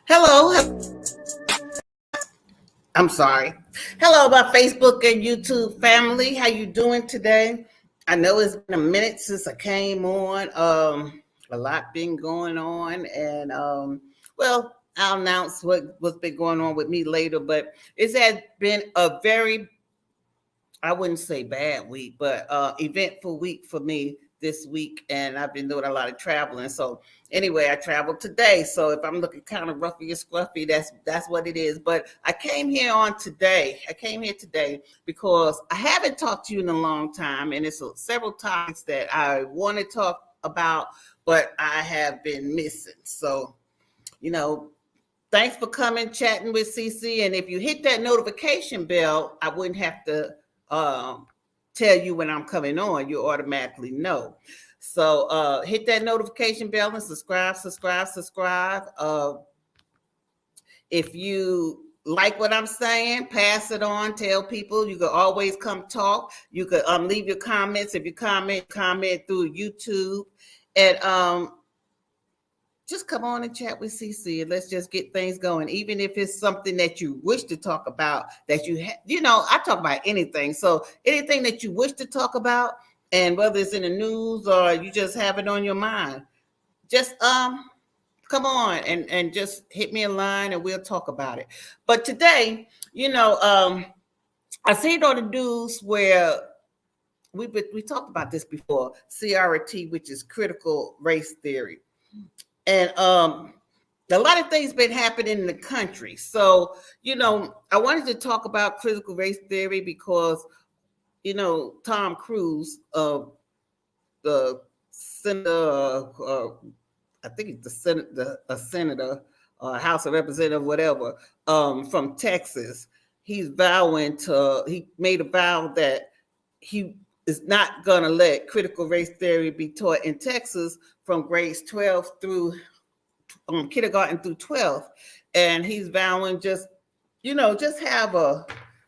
Hello. I'm sorry. Hello, my Facebook and YouTube family. How you doing today? I know it's been a minute since I came on. A lot been going on, and well, I'll announce what's been going on with me later. But it's had been a very, I wouldn't say bad week, but eventful week for me this week, and I've been doing a lot of traveling. So anyway, I traveled today. So if I'm looking kind of roughy or scruffy, that's what it is. But I came here on today. I came here today because I haven't talked to you in a long time, and it's several topics that I want to talk about, but I have been missing. So thanks for coming, chatting with CC. And if you hit that notification bell, I wouldn't have to tell you when I'm coming on. You automatically know. So hit that notification bell and subscribe. If you like what I'm saying, pass it on, tell people. You can always come talk. You could leave your comments. If you comment through YouTube. And just come on and chat with CC, and let's just get things going. Even if it's something that you wish to talk about, that I talk about anything. So anything that you wish to talk about, and whether it's in the news or you just have it on your mind, just come on and just hit me a line and we'll talk about it. But today, I see it on the news where we talked about this before, CRT, which is critical race theory. And a lot of things been happening in the country. So, I wanted to talk about critical race theory because, Tom Cruise, the senator, I think it's a senator, House of Representative, whatever, from Texas, he made a vow that he is not going to let critical race theory be taught in Texas from grades 12 through kindergarten through 12th. And he's vowing just have a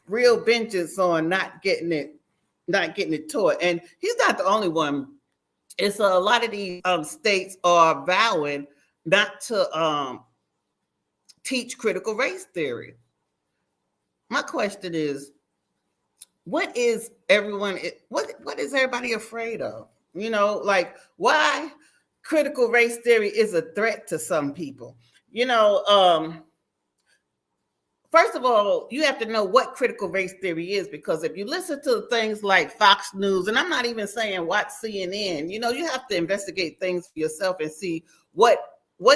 real vengeance on not getting it taught. And he's not the only one. It's a lot of these states are vowing not to teach critical race theory. My question is, what is everybody afraid of? Why critical race theory is a threat to some people. First of all, you have to know what critical race theory is, because if you listen to things like Fox News, and I'm not even saying watch CNN, you have to investigate things for yourself and see what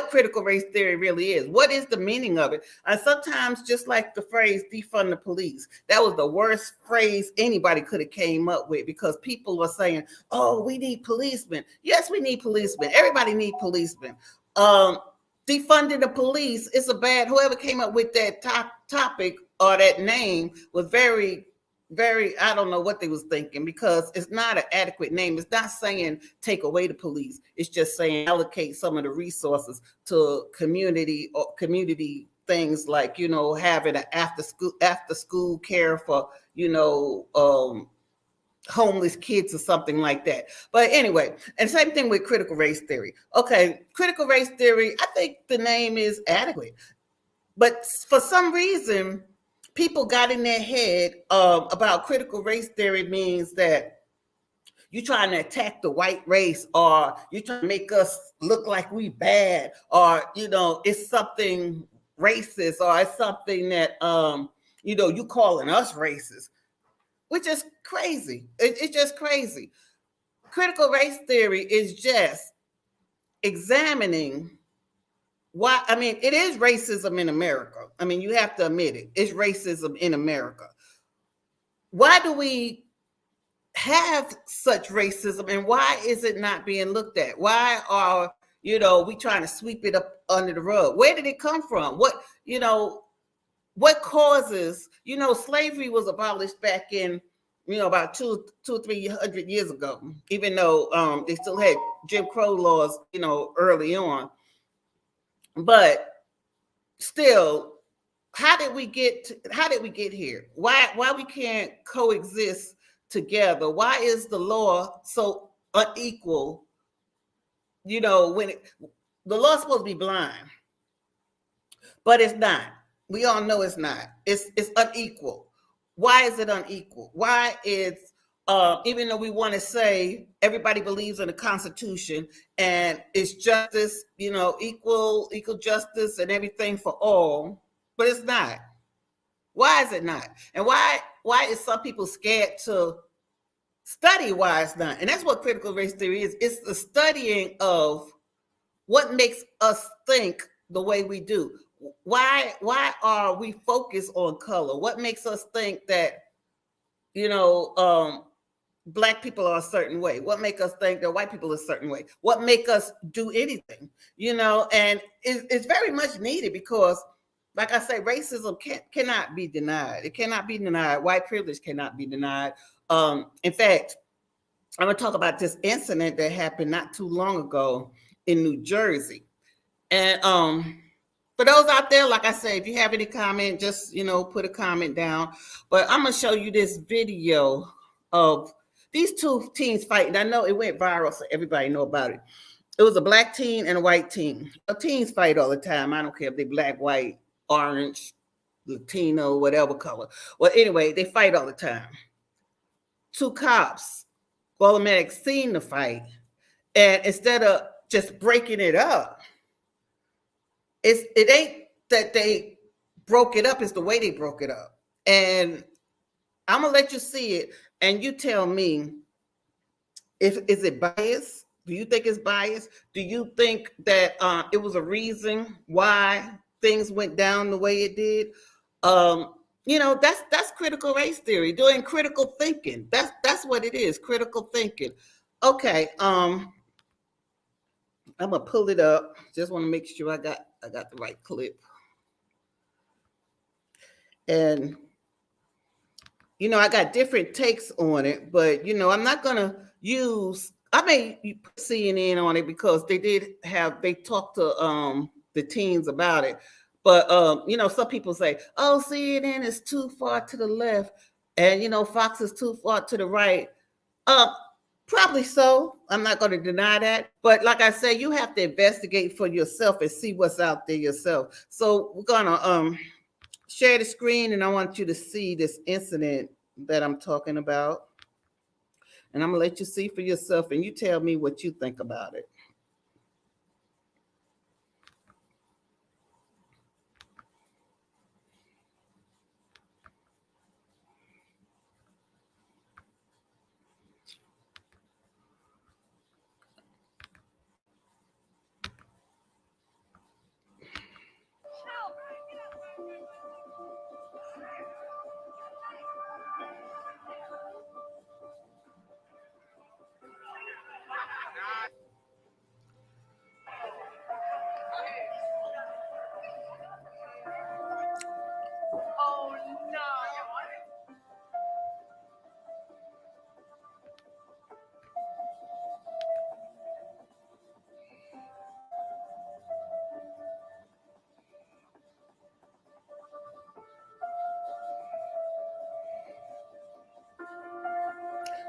critical race theory really is. What is the meaning of it? And sometimes, just like the phrase defund the police, that was the worst phrase anybody could have came up with, because people were saying, oh, we need policemen. Yes, we need policemen. Everybody needs policemen. Defunding the police is whoever came up with that topic or that name was very, very, I don't know what they was thinking, because it's not an adequate name. It's not saying take away the police. It's just saying allocate some of the resources to community things, like, having an after school care for, homeless kids or something like that. But anyway, and same thing with critical race theory. Okay, critical race theory, I think the name is adequate. But for some reason, people got in their head about critical race theory means that you're trying to attack the white race, or you're trying to make us look like we bad, or, it's something racist, or it's something that, you calling us racist, which is crazy. It's just crazy. Critical race theory is just examining why. I mean, it is racism in America. I mean, you have to admit it. It's racism in America. Why do we have such racism, and why is it not being looked at? Why are We trying to sweep it up under the rug. Where did it come from? What causes, slavery was abolished back in, about two or 300 years ago, even though they still had Jim Crow laws, early on. But still, how did we get here? Why we can't coexist together? Why is the law so unequal? When the law's supposed to be blind, but it's not. We all know it's not. It's unequal. Why is it unequal? Why is even though we want to say everybody believes in the Constitution and it's justice, equal justice and everything for all, but it's not. Why is it not? And why is some people scared to study why it's not? And that's what critical race theory is. It's the studying of what makes us think the way we do. Why are we focused on color? What makes us think that, Black people are a certain way? What make us think that white people are a certain way? What make us do anything? And it's very much needed because, like I say, racism cannot be denied. It cannot be denied. White privilege cannot be denied. In fact, I'm going to talk about this incident that happened not too long ago in New Jersey. And for those out there, like I say, if you have any comment, just, put a comment down. But I'm going to show you this video of these two teens fighting. I know it went viral, so everybody know about it. It was a Black teen and a white teen. Teens fight all the time. I don't care if they're Black, white, orange, Latino, whatever color. Well, anyway, they fight all the time. Two cops, paramedics, seen the fight. And instead of just breaking it up, it ain't that they broke it up, it's the way they broke it up. And I'm gonna let you see it, and you tell me is it biased? Do you think it's biased? Do you think that it was a reason why things went down the way it did? That's critical race theory, doing critical thinking. That's what it is, critical thinking. Okay, I'm gonna pull it up. Just want to make sure I got the right clip. And I got different takes on it, but I'm not gonna I may put CNN on it because they talked to the teens about it. But some people say, oh, CNN is too far to the left, and Fox is too far to the right. Probably so. I'm not going to deny that. But like I say, you have to investigate for yourself and see what's out there yourself. So we're going to share the screen, and I want you to see this incident that I'm talking about. And I'm going to let you see for yourself, and you tell me what you think about it.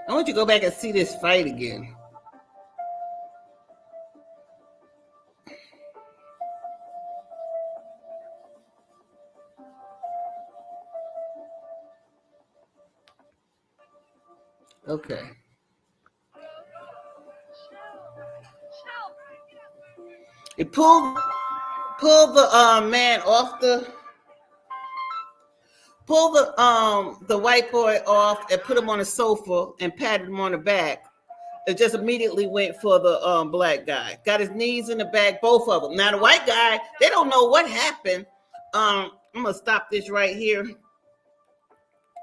I want you to go back and see this fight again. Okay. It pulled the man off pulled the white boy off and put him on a sofa and patted him on the back. It just immediately went for the Black guy. Got his knees in the back, both of them. Now the white guy, they don't know what happened. I'm gonna stop this right here,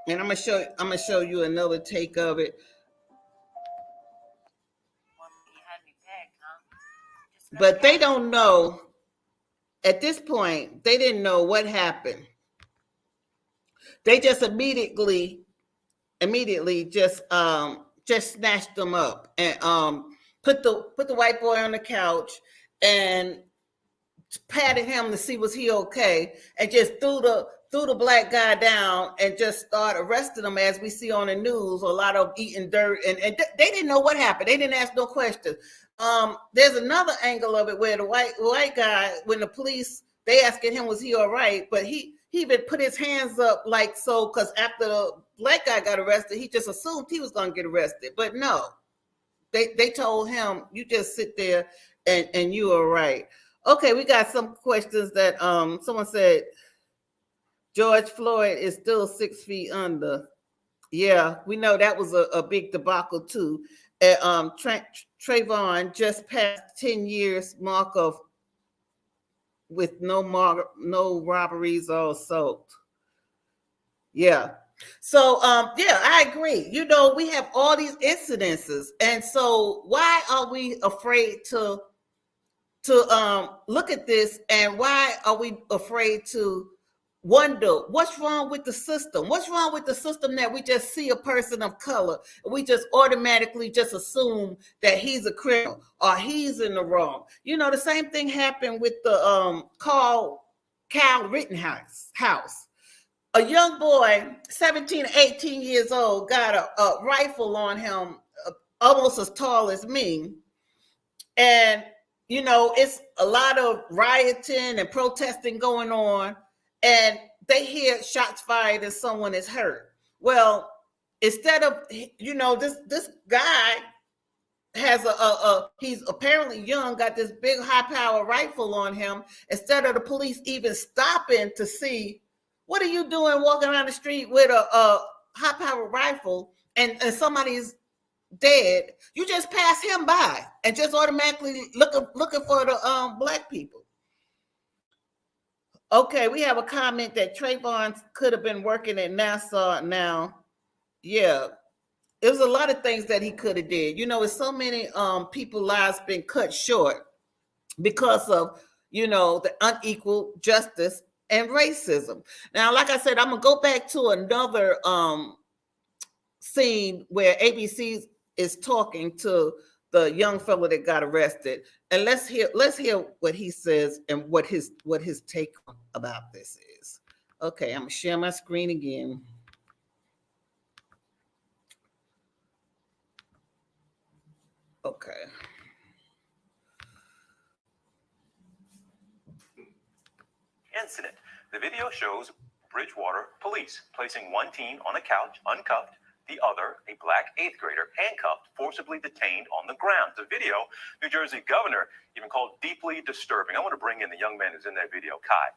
and I'm gonna show you another take of it. but they don't know at this point. They didn't know what happened. They just immediately just snatched them up and put the white boy on the couch and patted him to see was he okay, and just threw the black guy down and just started arresting him, as we see on the news. A lot of eating dirt, and they didn't know what happened. They didn't ask no questions. There's another angle of it where the white guy, when the police, they asking him was he all right, but he even put his hands up like so, because after the black guy got arrested, he just assumed he was gonna get arrested. But no, they told him, you just sit there and you are right. Okay, we got some questions that someone said George Floyd is still 6 feet under. Yeah, we know that was a big debacle too. Trayvon just passed 10 years mark of with no robberies or assault. Yeah. So yeah, I agree. You know, we have all these incidences, and so why are we afraid to look at this, and why are we afraid to wonder what's wrong with the system? What's wrong with the system that we just see a person of color and we just automatically just assume that he's a criminal or he's in the wrong? You know, the same thing happened with the Kyle Rittenhouse house. A young boy, 17, 18 years old, got a rifle on him, almost as tall as me. And, you know, it's a lot of rioting and protesting going on. And they hear shots fired and someone is hurt. Well, instead of, you know, this guy has he's apparently young, got this big high power rifle on him. Instead of the police even stopping to see, what are you doing walking around the street with a high power rifle and somebody's dead, you just pass him by and just automatically looking for the black people. Okay, we have a comment that Trayvon could have been working at NASA now. Yeah, it was a lot of things that he could have did. You know, it's so many people's lives been cut short because of, you know, the unequal justice and racism. Now, like I said, I'm gonna go back to another scene where ABC is talking to the young fellow that got arrested, and let's hear what he says and what his take about this is. Okay, I'm gonna share my screen again. Okay. Incident. The video shows Bridgewater police placing one teen on a couch, uncuffed, the other, a black 8th grader, handcuffed, forcibly detained on the ground. The video, New Jersey governor even called deeply disturbing. I want to bring in the young man who's in that video, Kai.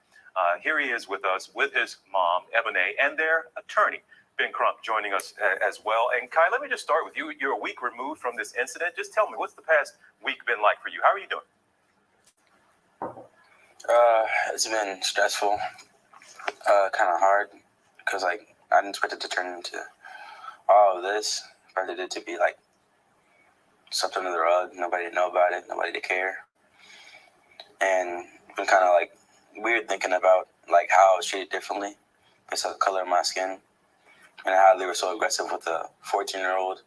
Here he is with us, with his mom, Ebony, and their attorney, Ben Crump, joining us as well. And Kai, let me just start with you. You're a week removed from this incident. Just tell me, what's the past week been like for you? How are you doing? It's been stressful, kind of hard, because like I didn't expect it to turn into all of this. I expected it to be like something under the rug, nobody to know about it, nobody to care, and it's been kind of like weird thinking about like how I was treated differently based on the color of my skin, and how they were so aggressive with the 14-year-old,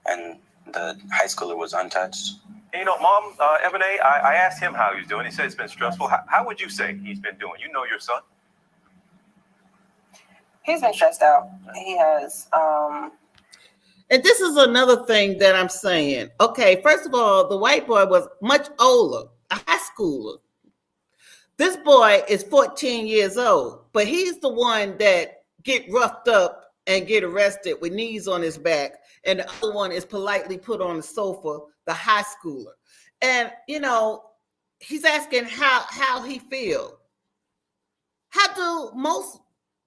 and the high schooler was untouched. You know, Mom, Ebony, I asked him how he's doing. He said it's been stressful. How would you say he's been doing? You know your son. He's been stressed out. He has. And this is another thing that I'm saying. Okay, first of all, the white boy was much older, a high schooler. This boy is 14 years old, but he's the one that get roughed up and get arrested with knees on his back, and the other one is politely put on the sofa, the high schooler. And, you know, he's asking how he feel. How do most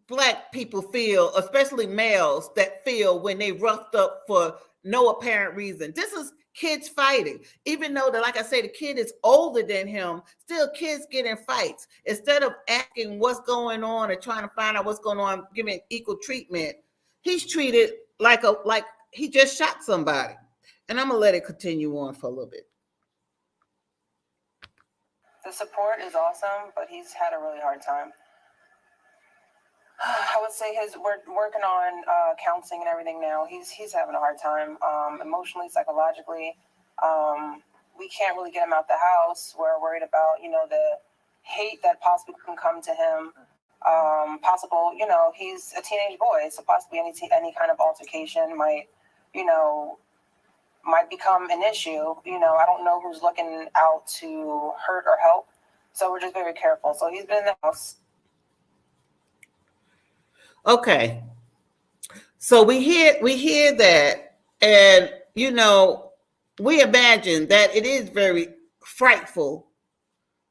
Black people feel, especially males, that feel when they roughed up for no apparent reason? This is kids fighting. Even though that, like I say, the kid is older than him, still kids get in fights. Instead of asking what's going on and trying to find out what's going on, giving equal treatment, he's treated like he just shot somebody. And I'm gonna let it continue on for a little bit. The support is awesome, but he's had a really hard time. I would say we're working on counseling and everything now. He's having a hard time emotionally, psychologically. We can't really get him out the house. We're worried about, the hate that possibly can come to him. Possible, he's a teenage boy, so possibly any kind of altercation might become an issue. I don't know who's looking out to hurt or help. So we're just very careful. So he's been in the house. Okay. So we hear that, and we imagine that it is very frightful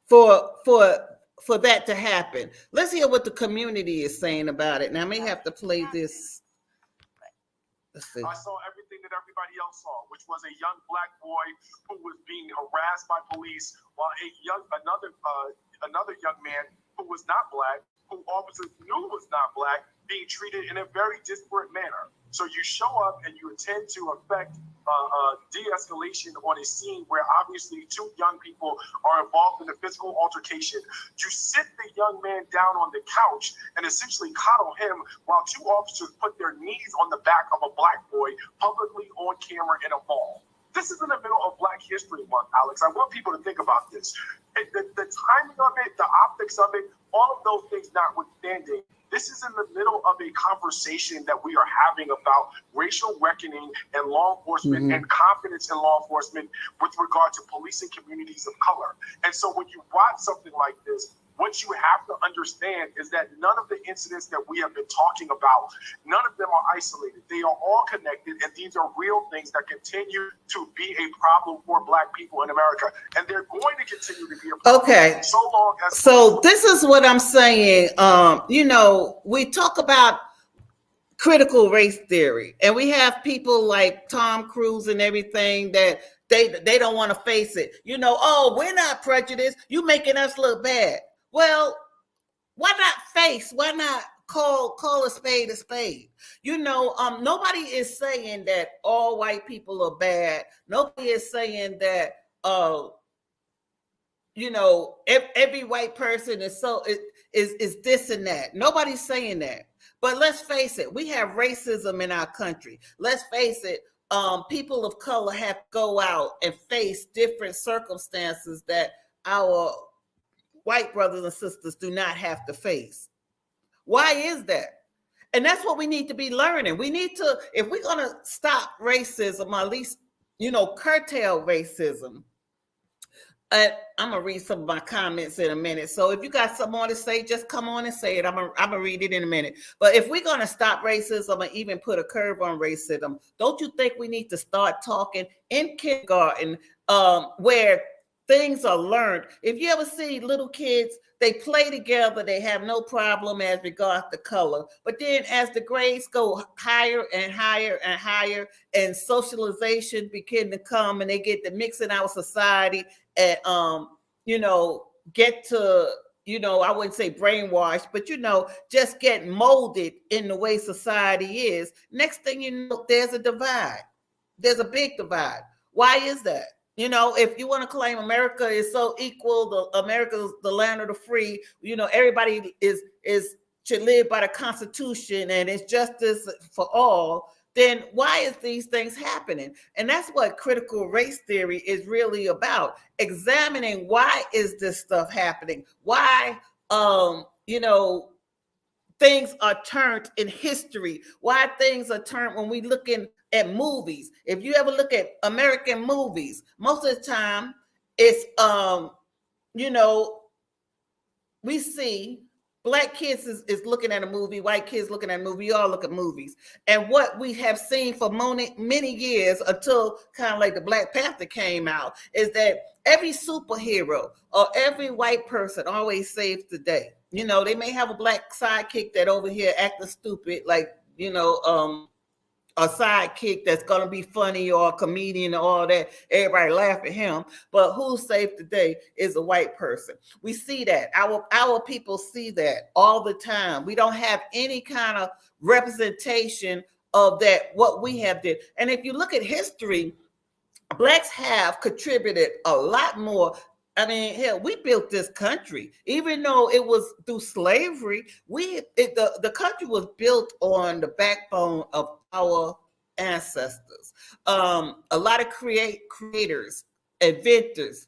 for that to happen. Let's hear what the community is saying about it. Now I may have to play this. Let's see. I saw everything that everybody else saw, which was a young black boy who was being harassed by police, while another young man who was not black, who officers knew was not black, being treated in a very disparate manner. So you show up and you intend to affect de-escalation on a scene where obviously two young people are involved in a physical altercation. You sit the young man down on the couch and essentially coddle him while two officers put their knees on the back of a black boy publicly on camera in a mall. This is in the middle of Black History Month, Alex. I want people to think about this. The timing of it, the optics of it, all of those things notwithstanding, this is in the middle of a conversation that we are having about racial reckoning and law enforcement and confidence in law enforcement with regard to policing communities of color. And so when you watch something like this, what you have to understand is that none of the incidents that we have been talking about, none of them are isolated. They are all connected, and these are real things that continue to be a problem for Black people in America. And they're going to continue to be a problem so long as... So this is what I'm saying. We talk about critical race theory, and we have people like Tom Cruise and everything that they don't want to face it. Oh, we're not prejudiced. You making us look bad. Well, why not face? Why not call a spade a spade? Nobody is saying that all white people are bad. Nobody is saying that every white person is this and that. Nobody's saying that. But let's face it, we have racism in our country. Let's face it, people of color have to go out and face different circumstances that our white brothers and sisters do not have to face. Why is that? And that's what we need to be learning. We need to, if we're going to stop racism, or at least, curtail racism. I'm going to read some of my comments in a minute. So if you got something more to say, just come on and say it. I'm going to read it in a minute. But if we're going to stop racism and even put a curve on racism, don't you think we need to start talking in kindergarten where things are learned? If you ever see little kids, they play together, they have no problem as regards to color. But then as the grades go higher and higher and higher, and socialization begin to come, and they get to mix in our society and get to, I wouldn't say brainwashed, but just get molded in the way society is. Next thing you know, there's a divide. There's a big divide. Why is that? If you want to claim America is so equal, America's the land of the free, everybody should live by the Constitution and it's justice for all, then why is these things happening? And that's what critical race theory is really about, examining why is this stuff happening? Why, things are turned in history, why things are turned when we looking at movies. If you ever look at American movies, most of the time it's, we see Black kids is looking at a movie, white kids looking at a movie, we all look at movies. And what we have seen for many years until kind of like the Black Panther came out is that every superhero or every white person always saves the day. They may have a Black sidekick that over here acting stupid, like, a sidekick that's going to be funny or a comedian or all that. Everybody laugh at him. But who saved the day is a white person. We see that. Our people see that all the time. We don't have any kind of representation of that, what we have did. And if you look at history, Blacks have contributed a lot more I mean, hell, we built this country, even though it was through slavery. The country was built on the backbone of our ancestors. A lot of creators, inventors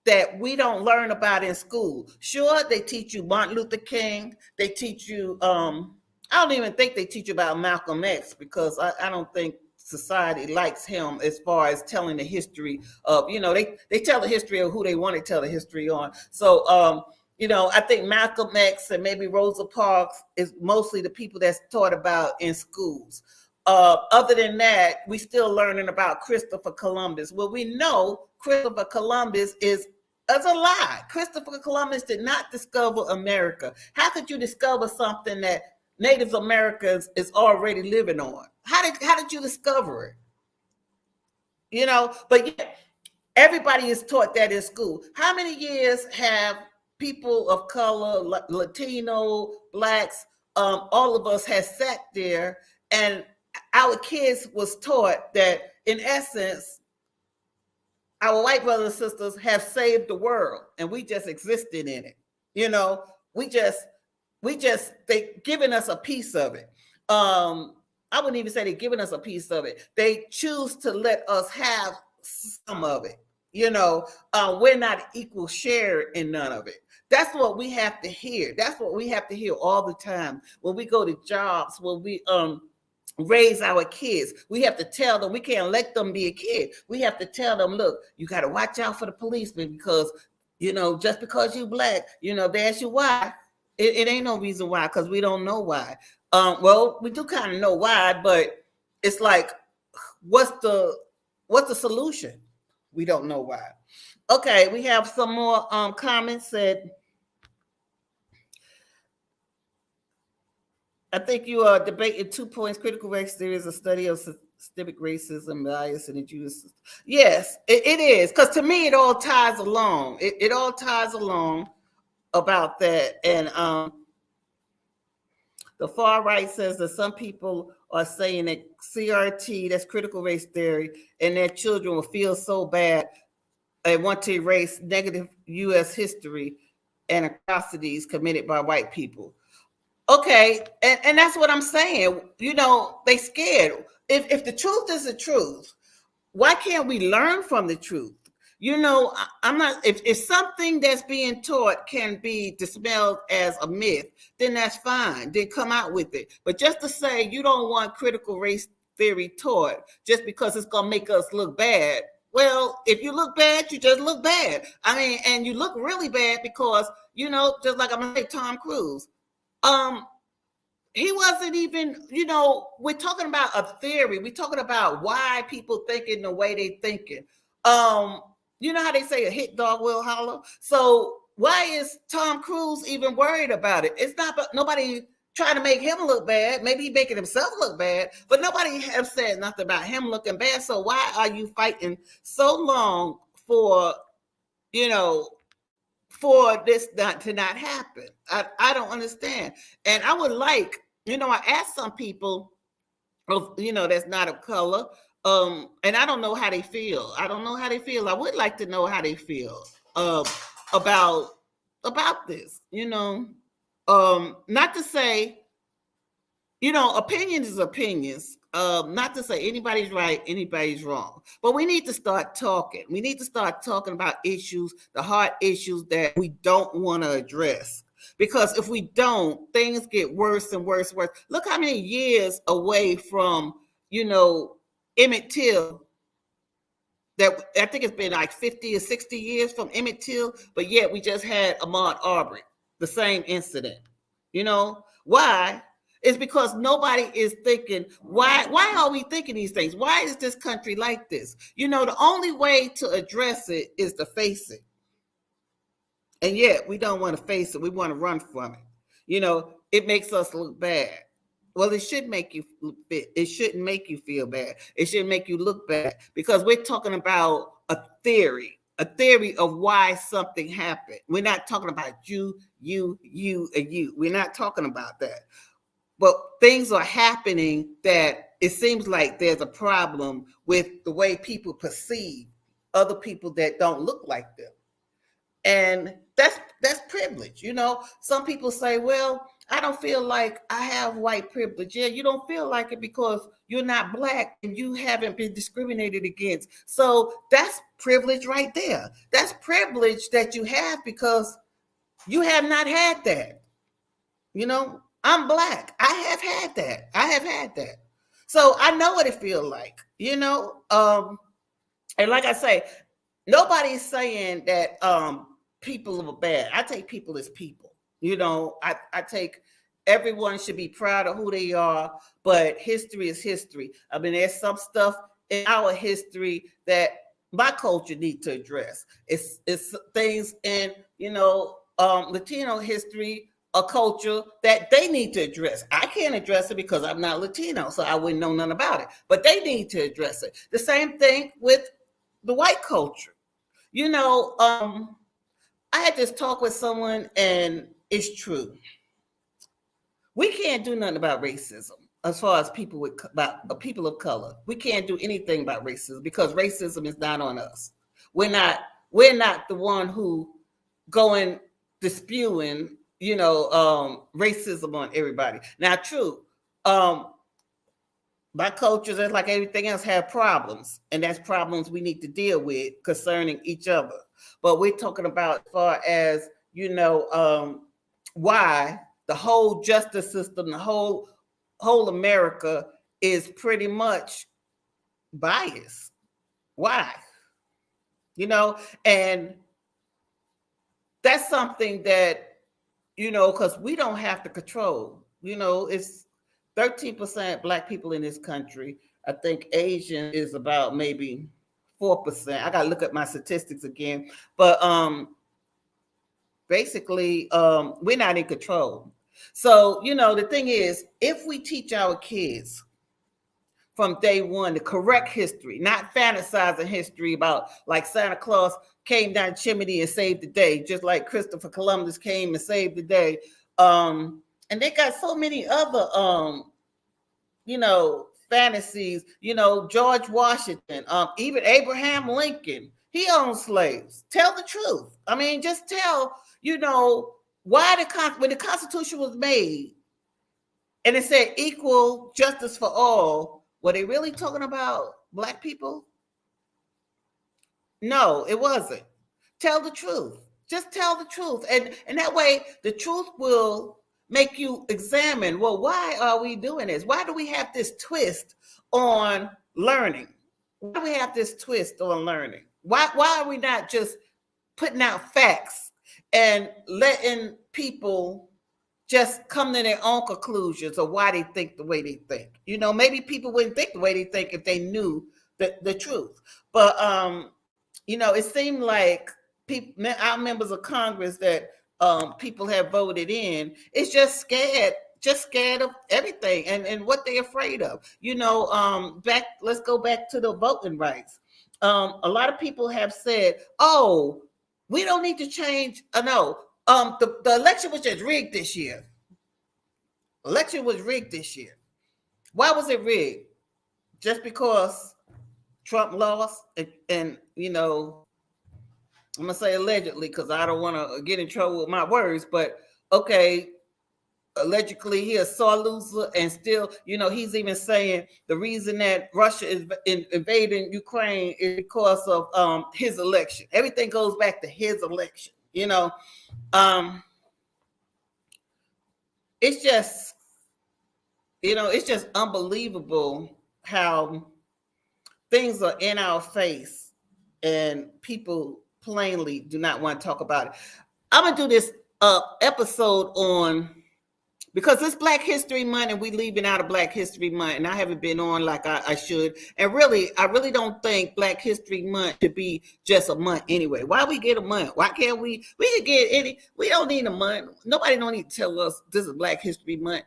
that we don't learn about in school. Sure, they teach you Martin Luther King. They teach you. I don't even think they teach you about Malcolm X because I don't think society likes him as far as telling the history of, they tell the history of who they want to tell the history on. So I think Malcolm X and maybe Rosa Parks is mostly the people that's taught about in schools. Other than that, we still learning about Christopher Columbus. Well, we know Christopher Columbus is a lie. Christopher Columbus did not discover America. How could you discover something that Native Americans is already living on? How did you discover it? But yeah, everybody is taught that in school. How many years have people of color, Latino, blacks, all of us has sat there and our kids was taught that in essence, our white brothers and sisters have saved the world and we just existed in it. They giving us a piece of it. I wouldn't even say they're giving us a piece of it. They choose to let us have some of it. We're not equal share in none of it. That's what we have to hear. That's what we have to hear all the time when we go to jobs, when we raise our kids. We have to tell them, we can't let them be a kid. We have to tell them, look, you got to watch out for the policeman because, just because you black, they ask you why. It ain't no reason why, because we don't know why. Well, we do kind of know why, but it's like, what's the solution? We don't know why. Okay, we have some more comments that I think you are debating 2 points. Critical race theory is a study of systemic racism, bias, and the Jewish system. Yes, it is, because to me it all ties along. It all ties along about that. And the far right says that some people are saying that CRT, that's critical race theory, and their children will feel so bad and want to erase negative U.S. history and atrocities committed by white people. Okay, and that's what I'm saying. They scared. If the truth is the truth, why can't we learn from the truth? I'm not, if something that's being taught can be dispelled as a myth, then that's fine. Then come out with it. But just to say you don't want critical race theory taught just because it's going to make us look bad. Well, if you look bad, you just look bad. I mean, and you look really bad because, just like I'm going to say Tom Cruise, he wasn't even, we're talking about a theory. We're talking about why people thinking the way they thinking. You know how they say a hit dog will holler? So why is Tom Cruise even worried about it? It's not nobody trying to make him look bad. Maybe he's making himself look bad, but nobody has said nothing about him looking bad. So why are you fighting so long for this not happen? I don't understand. And I would like, I asked some people, that's not of color, and I don't know how they feel. I would like to know how they feel about this. Not to say, opinions is opinions. Not to say anybody's right, anybody's wrong, but we need to start talking. We need to start talking about issues, the hard issues that we don't want to address. Because if we don't, things get worse and worse. Look how many years away from, Emmett Till, that I think it's been like 50 or 60 years from Emmett Till, but yet we just had Ahmaud Arbery, the same incident. Why? It's because nobody is thinking, why are we thinking these things? Why is this country like this? The only way to address it is to face it. And yet we don't want to face it. We want to run from it. It makes us look bad. Well, it should make you it shouldn't make you feel bad. It should make you look bad because we're talking about a theory of why something happened. We're not talking about you, and you. We're not talking about that. But things are happening that it seems like there's a problem with the way people perceive other people that don't look like them. And that's privilege. You know, some people say, well, I don't feel like I have white privilege. Yeah, you don't feel like it because you're not black and you haven't been discriminated against. So that's privilege right there. That's privilege that you have because you have not had that. You know, I'm black. I have had that. I have had that. So I know what it feels like, you know. And like I say, nobody's saying that people are bad. I take people as people. You know, I take everyone should be proud of who they are, but history is history. I mean, there's some stuff in our history that my culture need to address. It's things in, you know, Latino history, a culture that they need to address. I can't address it because I'm not Latino, so I wouldn't know nothing about it. But they need to address it. The same thing with the white culture. You know, I had this talk with someone, and it's true. We can't do nothing about racism as far as people of color. We can't do anything about racism because racism is not on us. We're not the one who going spewing, you know, racism on everybody. Now, true. My culture, just like everything else, have problems, and that's problems we need to deal with concerning each other. But we're talking about as far as, you know, why the whole justice system, the whole America is pretty much biased. Why? You know, and that's something that, you know, because we don't have to control. You know, it's 13% Black people in this country. I think Asian is about maybe 4%. I got to look at my statistics again. But basically, we're not in control. So, you know, the thing is, if we teach our kids from day one the correct history, not fantasizing history about like Santa Claus came down chimney and saved the day, just like Christopher Columbus came and saved the day. And they got so many other, you know, fantasies, you know, George Washington, even Abraham Lincoln, he owned slaves. Tell the truth. I mean, just tell, you know, why when the Constitution was made and it said equal justice for all, were they really talking about Black people? No, it wasn't. Tell the truth. Just tell the truth. And that way the truth will make you examine, well, why are we doing this? Why do we have this twist on learning? Why do we have this twist on learning? Why are we not just putting out facts and letting people just come to their own conclusions of why they think the way they think? You know, maybe people wouldn't think the way they think if they knew the truth. But, you know, it seemed like our members of Congress that people have voted in, it's just scared of everything and what they're afraid of. You know, let's go back to the voting rights. A lot of people have said, oh, we don't need to change. No, the election was just rigged this year. Election was rigged this year. Why was it rigged? Just because Trump lost and you know, I'm gonna say allegedly because I don't want to get in trouble with my words, but okay, allegedly he a sore loser, and still, you know, he's even saying the reason that Russia is invading Ukraine is because of his election. Everything goes back to his election, you know. It's just, you know, it's just unbelievable how things are in our face and people plainly do not want to talk about it. I'm gonna do this episode on, because it's Black History Month and we leaving out of Black History Month, and I haven't been on like I should. And really, I really don't think Black History Month should be just a month anyway. Why we get a month? Why can't we can get any, we don't need a month. Nobody don't need to tell us this is Black History Month.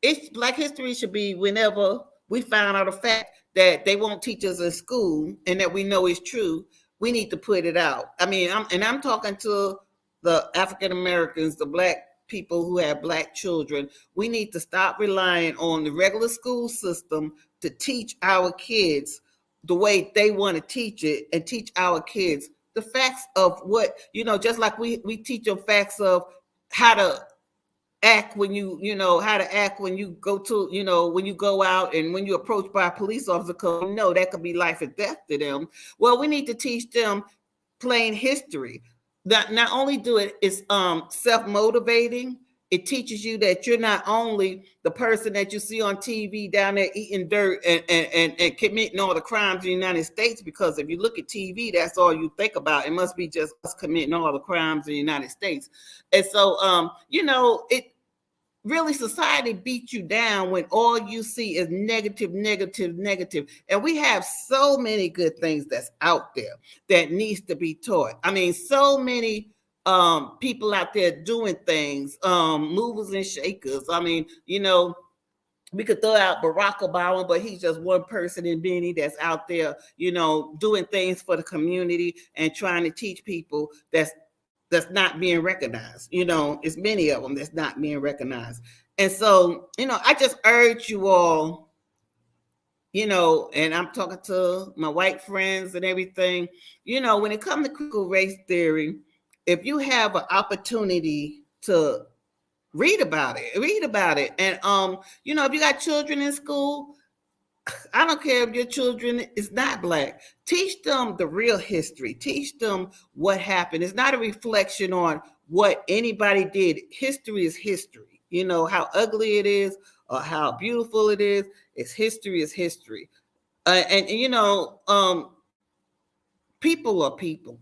It's Black History should be whenever we find out a fact that they won't teach us in school and that we know is true. We need to put it out. I mean, I'm talking to the African Americans, the Black people who have Black children. We need to stop relying on the regular school system to teach our kids the way they want to teach it, and teach our kids the facts of what, just like we teach them facts of how to act when how to act when you go to, when you go out and when you're approached by a police officer, because that could be life or death to them. Well, we need to teach them plain history. Not only do it is self-motivating, it teaches you that you're not only the person that you see on TV down there eating dirt and committing all the crimes in the United States, because if you look at TV, that's all you think about. It must be just us committing all the crimes in the United States. And so, it really, society beats you down when all you see is negative, negative, negative. And we have so many good things that's out there that needs to be taught. I mean, so many people out there doing things, movers and shakers. I mean, we could throw out Barack Obama, but he's just one person in many that's out there, doing things for the community and trying to teach people that's not being recognized. It's many of them that's not being recognized. And so, I just urge you all, and I'm talking to my white friends and everything, when it comes to critical race theory, if you have an opportunity to read about it. And, if you got children in school, I don't care if your children is not Black. Teach them the real history. Teach them what happened. It's not a reflection on what anybody did. History is history. How ugly it is or how beautiful it is. It's history is history. And people are people.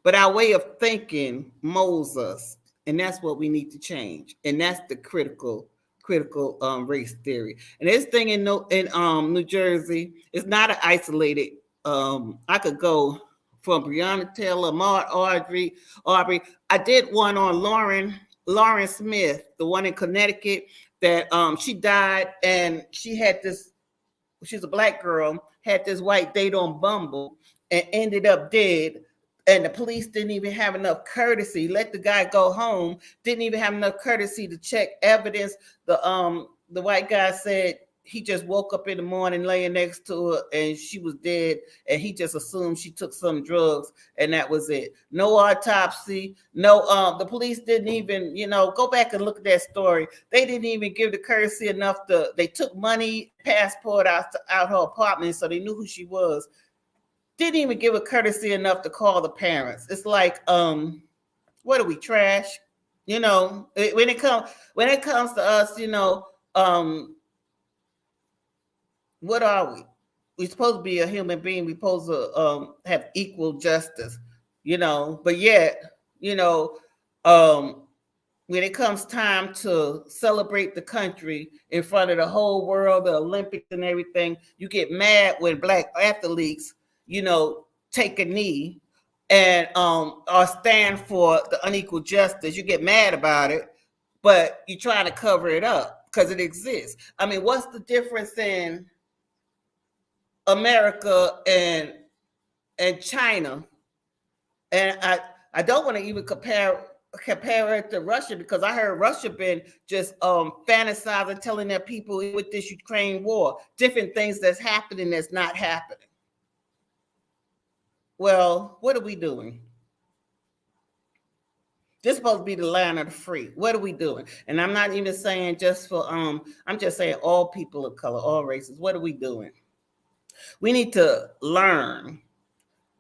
But our way of thinking molds us. And that's what we need to change. And that's the critical race theory. And this thing in New Jersey is not an isolated. I could go from Breonna Taylor, Ahmaud Arbery. I did one on Lauren Smith, the one in Connecticut that she died, and she had this. She's a Black girl, had this white date on Bumble, and ended up dead. And the police didn't even have enough courtesy. Let the guy go home. Didn't even have enough courtesy to check evidence. The white guy said he just woke up in the morning laying next to her and she was dead. And he just assumed she took some drugs and that was it. No autopsy. No, the police didn't even, go back and look at that story. They didn't even give the courtesy enough they took money, passport out her apartment so they knew who she was. Didn't even give a courtesy enough to call the parents. It's like, what are we, trash? When it comes to us, what are we? We're supposed to be a human being. We're supposed to have equal justice, but yet, when it comes time to celebrate the country in front of the whole world, the Olympics and everything, you get mad when Black athletes take a knee and or stand for the unequal justice. You get mad about it, but you're trying to cover it up because it exists. I mean, what's the difference in America and China? And I don't want to even compare it to Russia, because I heard Russia been just fantasizing, telling their people with this Ukraine war, different things that's happening that's not happening. Well, what are we doing? This is supposed to be the land of the free. What are we doing? And I'm not even saying just for I'm just saying all people of color, all races. What are we doing? We need to learn,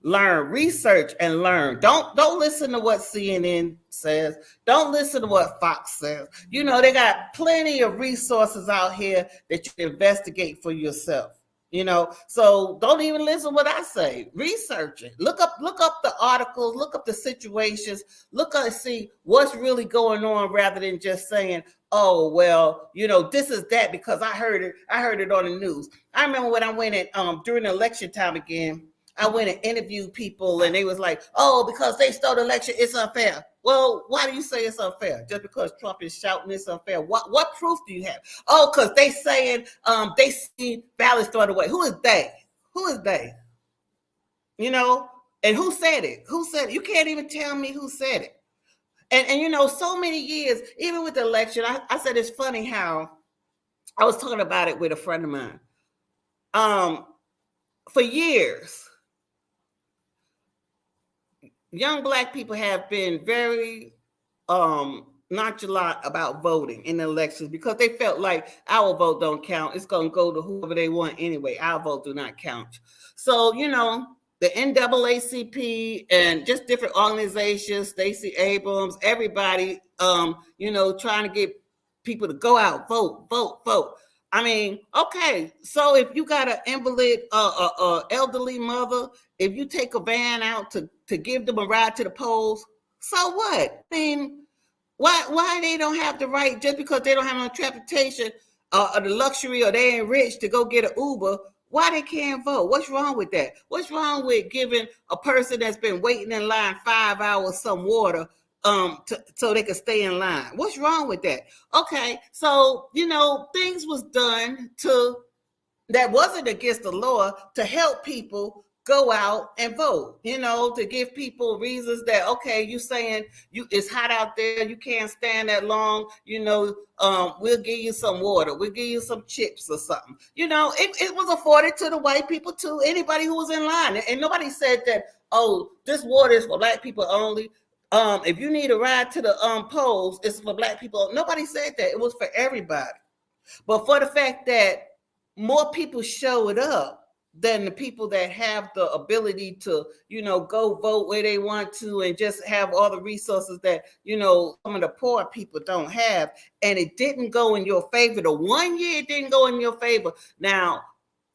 research, and learn. Don't listen to what CNN says. Don't listen to what Fox says. They got plenty of resources out here that you can investigate for yourself. So don't even listen to what I say. Research it. Look up the articles, look up the situations, look and see what's really going on, rather than just saying, oh, well, this is that because I heard it on the news. I remember when I went in during the election time again, I went and interviewed people and they was like, oh, because they stole the election, it's unfair. Well, why do you say it's unfair? Just because Trump is shouting it's unfair? What proof do you have? Oh, because they saying they see ballots thrown away. Who is they? Who is they? And who said it? Who said it? You can't even tell me who said it. And so many years, even with the election, I said it's funny how I was talking about it with a friend of mine. For years, young Black people have been very nonchalant about voting in the elections because they felt like our vote don't count. It's going to go to whoever they want anyway. Our vote do not count. So, the NAACP and just different organizations, Stacey Abrams, everybody, trying to get people to go out, vote, vote, vote. I mean, okay, so if you got an invalid, elderly mother, if you take a van out to give them a ride to the polls, so what? I mean, why they don't have the right just because they don't have no transportation or the luxury or they ain't rich to go get an Uber? Why they can't vote? What's wrong with that? What's wrong with giving a person that's been waiting in line 5 hours some water so they can stay in line? What's wrong with that? Okay, so things was done that wasn't against the law to help people go out and vote, to give people reasons that, okay, you saying it's hot out there, you can't stand that long, we'll give you some water, we'll give you some chips or something. It was afforded to the white people too, anybody who was in line. And nobody said that, oh, this water is for Black people only. If you need a ride to the polls, it's for Black people. Nobody said that. It was for everybody. But for the fact that more people showed up than the people that have the ability to, go vote where they want to and just have all the resources that, some of the poor people don't have. And it didn't go in your favor. The 1 year it didn't go in your favor. Now,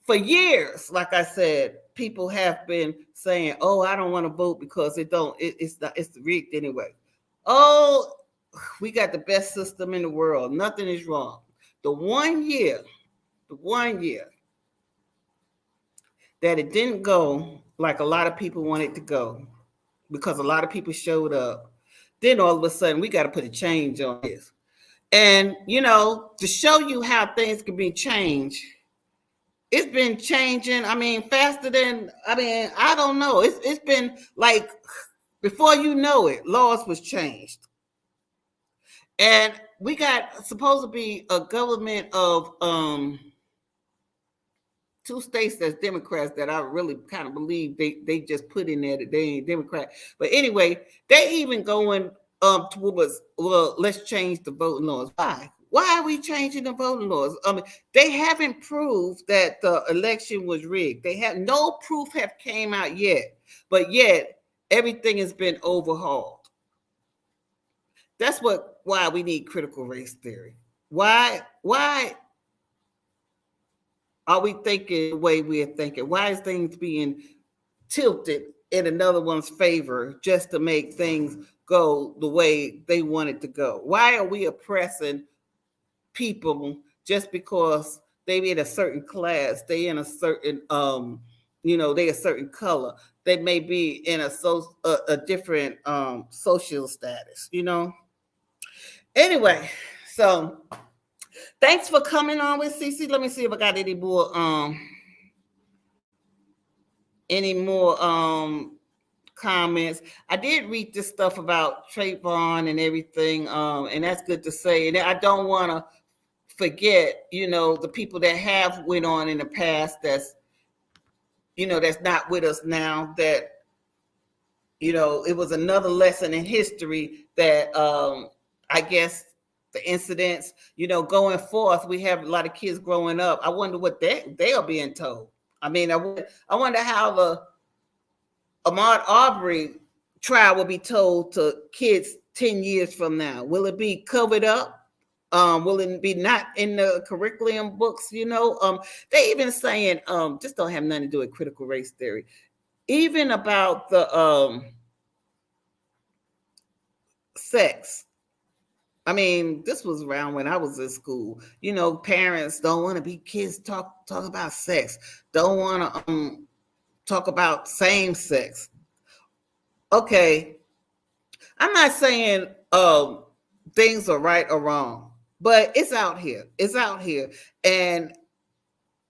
for years, like I said, people have been saying, oh, I don't want to vote because it's rigged anyway. Oh, we got the best system in the world. Nothing is wrong. The one year that it didn't go like a lot of people wanted to go because a lot of people showed up, then all of a sudden we got to put a change on this. And, to show you how things can be changed, it's been changing. I mean, faster than, I don't know. It's been like, before you know it, laws was changed. And we got supposed to be a government of, 2 states that's Democrats that I really kind of believe they just put in there that they ain't Democrat. But anyway, they even going towards, well, let's change the voting laws. Why are we changing the voting laws? They haven't proved that the election was rigged. They have no proof have came out yet, but yet everything has been overhauled. That's why we need critical race theory. Why are we thinking the way we're thinking? Why is things being tilted in another one's favor just to make things go the way they want it to go? Why are we oppressing people just because they in a certain class, they in a certain, they a certain color, they may be in a different social status, Anyway, so thanks for coming on with Cece. Let me see if I got any more comments. I did read this stuff about Trayvon and everything, and that's good to say. And I don't want to forget, the people that have went on in the past that's not with us now, that, it was another lesson in history that I guess the incidents, going forth, we have a lot of kids growing up. I wonder what they are being told. I wonder how the Ahmaud Arbery trial will be told to kids 10 years from now. Will it be covered up? Will it be not in the curriculum books? They even saying, just don't have nothing to do with critical race theory. Even about the sex. This was around when I was in school. Parents don't want to be kids talk about sex. Don't want to talk about same sex. Okay, I'm not saying things are right or wrong, but it's out here. It's out here, and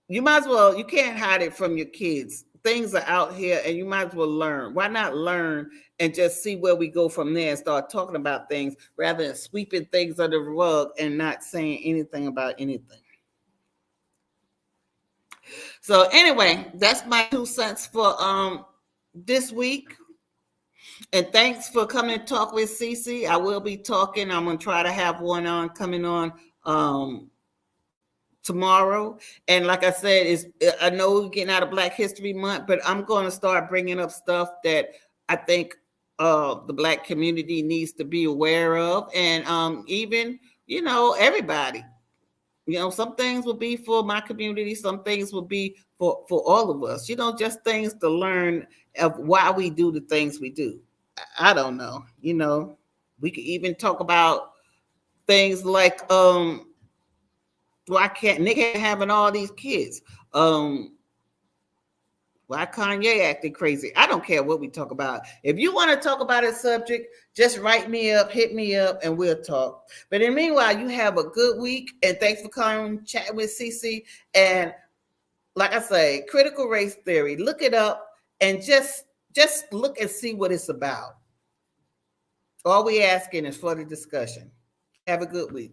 you can't hide it from your kids. Things are out here, and you might as well learn. Why not learn and just see where we go from there and start talking about things rather than sweeping things under the rug and not saying anything about anything? So anyway, that's my 2 cents for this week. And thanks for coming to talk with Cece. I will be talking. I'm gonna try to have one on coming on tomorrow. And like I said, I know we're getting out of Black History Month, but I'm going to start bringing up stuff that I think the Black community needs to be aware of, and even everybody. Some things will be for my community, some things will be for all of us. Just things to learn of why we do the things we do. I don't know. We could even talk about things like why can't Nick having all these kids? Why Kanye acting crazy? I don't care what we talk about. If you want to talk about a subject, just write me up, hit me up, and we'll talk. But in the meanwhile, you have a good week, and thanks for coming chat with Cece. And like I say, critical race theory, look it up and just look and see what it's about. All we asking is for the discussion. Have a good week.